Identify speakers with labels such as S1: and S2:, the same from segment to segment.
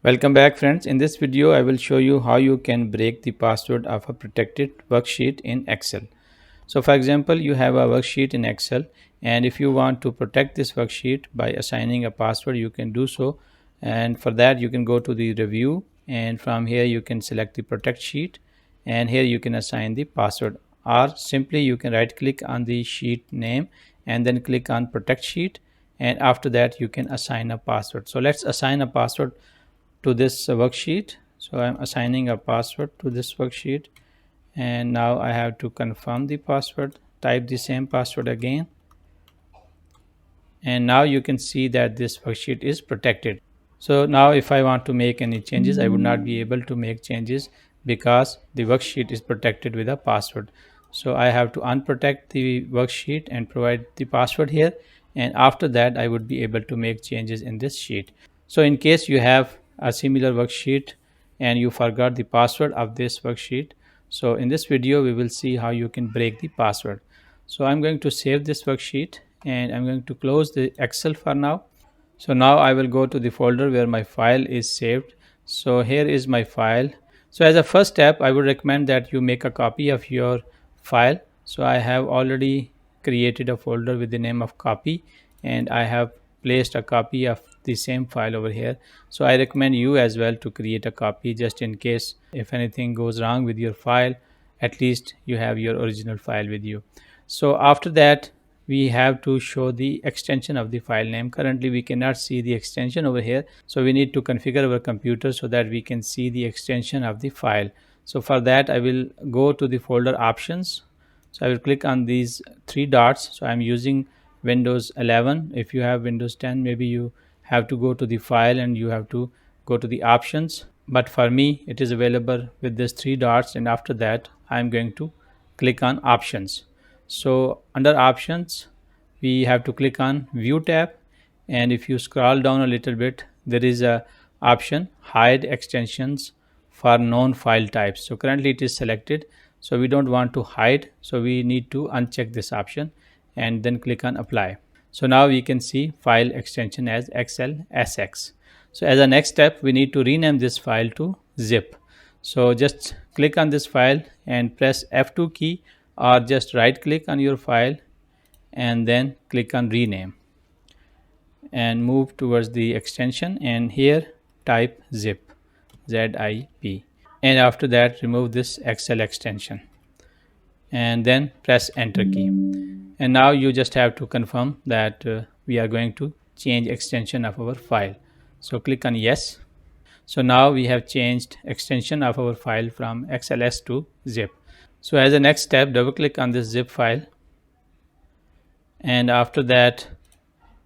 S1: Welcome back friends. In this video I will show you how you can break the password of a protected worksheet in Excel. So for example, you have a worksheet in Excel, and if you want to protect this worksheet by assigning a password, you can do so. And for that you can go to the review, and from here you can select the protect sheet, and here you can assign the password, or simply you can right click on the sheet name and then click on protect sheet, and after that you can assign a password. So let's assign a password to this worksheet. So I'm assigning a password to this worksheet, and now I have to confirm the password, type the same password again, and now you can see that this worksheet is protected. So now if I want to make any changes, I would not be able to make changes because the worksheet is protected with a password. So I have to unprotect the worksheet and provide the password here, and after that I would be able to make changes in this sheet. So in case you have a similar worksheet and you forgot the password of this worksheet, so in this video we will see how you can break the password. So I'm going to save this worksheet and I'm going to close the Excel for now. So now I will go to the folder where my file is saved. So here is my file. So as a first step, I would recommend that you make a copy of your file. So I have already created a folder with the name of copy, and I have placed a copy of the same file over here. So I recommend you as well to create a copy, just in case if anything goes wrong with your file, at least you have your original file with you. So after that, we have to show the extension of the file name. Currently we cannot see the extension over here, so we need to configure our computer so that we can see the extension of the file. So for that I will go to the folder options. So I will click on these three dots. So I'm using Windows 11. If you have Windows 10, maybe you have to go to the file and you have to go to the options, but for me it is available with these three dots, and after that I'm going to click on options. So under options we have to click on view tab, and if you scroll down a little bit, there is a option hide extensions for known file types. So currently it is selected, so we don't want to hide, so we need to uncheck this option and then click on apply. So now we can see file extension as XLSX. So as a next step, we need to rename this file to zip. So just click on this file and press F2 key, or just right click on your file and then click on rename and move towards the extension, and here type zip, ZIP, and after that remove this Excel extension and then press enter key. And now you just have to confirm that we are going to change extension of our file. So click on yes. So now we have changed extension of our file from XLS to zip. So as a next step, double click on this zip file, and after that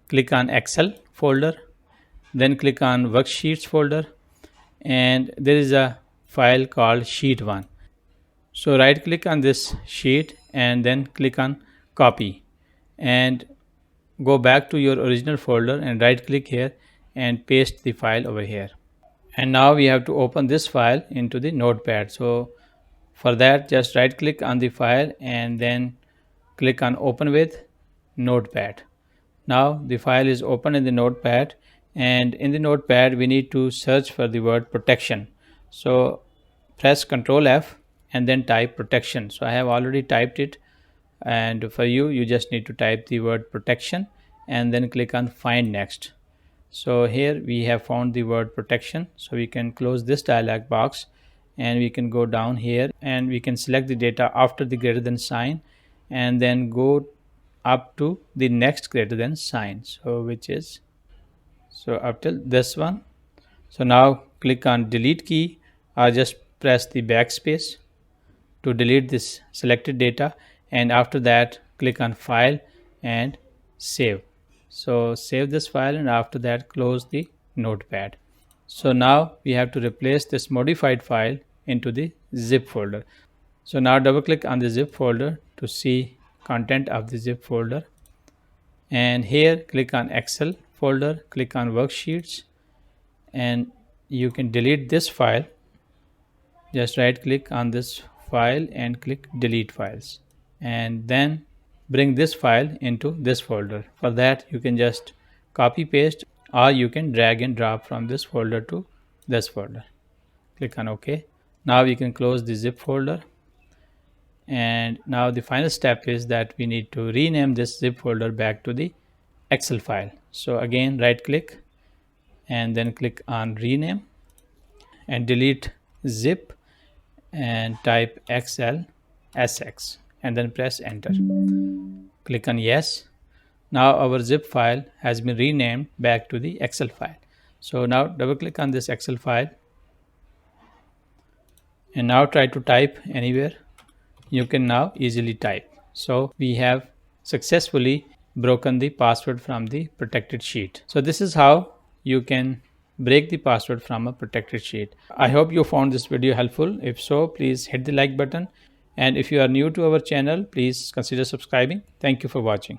S1: click on Excel folder, then click on worksheets folder, and there is a file called sheet 1. So right click on this sheet and then click on copy, and go back to your original folder and right click here and paste the file over here. And now we have to open this file into the notepad. So for that, just right click on the file and then click on open with notepad. Now the file is open in the notepad, and in the notepad we need to search for the word protection. So press Ctrl F and then type protection. So I have already typed it, and for you, you just need to type the word protection and then click on find next. So here we have found the word protection, so we can close this dialog box and we can go down here and we can select the data after the greater than sign and then go up to the next greater than sign, so which is up till this one. So now click on delete key, or just press the backspace to delete this selected data, and after that click on file and save. So save this file and after that close the notepad. So now we have to replace this modified file into the zip folder. So now double click on the zip folder to see content of the zip folder, and here click on Excel folder, click on worksheets, and you can delete this file. Just right click on this file and click delete files, and then bring this file into this folder. For that you can just copy paste, or you can drag and drop from this folder to this folder. Click on OK. Now we can close the zip folder. And now the final step is that we need to rename this zip folder back to the Excel file. So again, right click and then click on rename and delete zip and type XLSX and then press enter. Click on yes. Now our zip file has been renamed back to the Excel file. So now double click on this Excel file and now try to type anywhere. You can now easily type. So we have successfully broken the password from the protected sheet. So this is how you can break the password from a protected sheet. I hope you found this video helpful. If so, please hit the like button. And if you are new to our channel, please consider subscribing. Thank you for watching.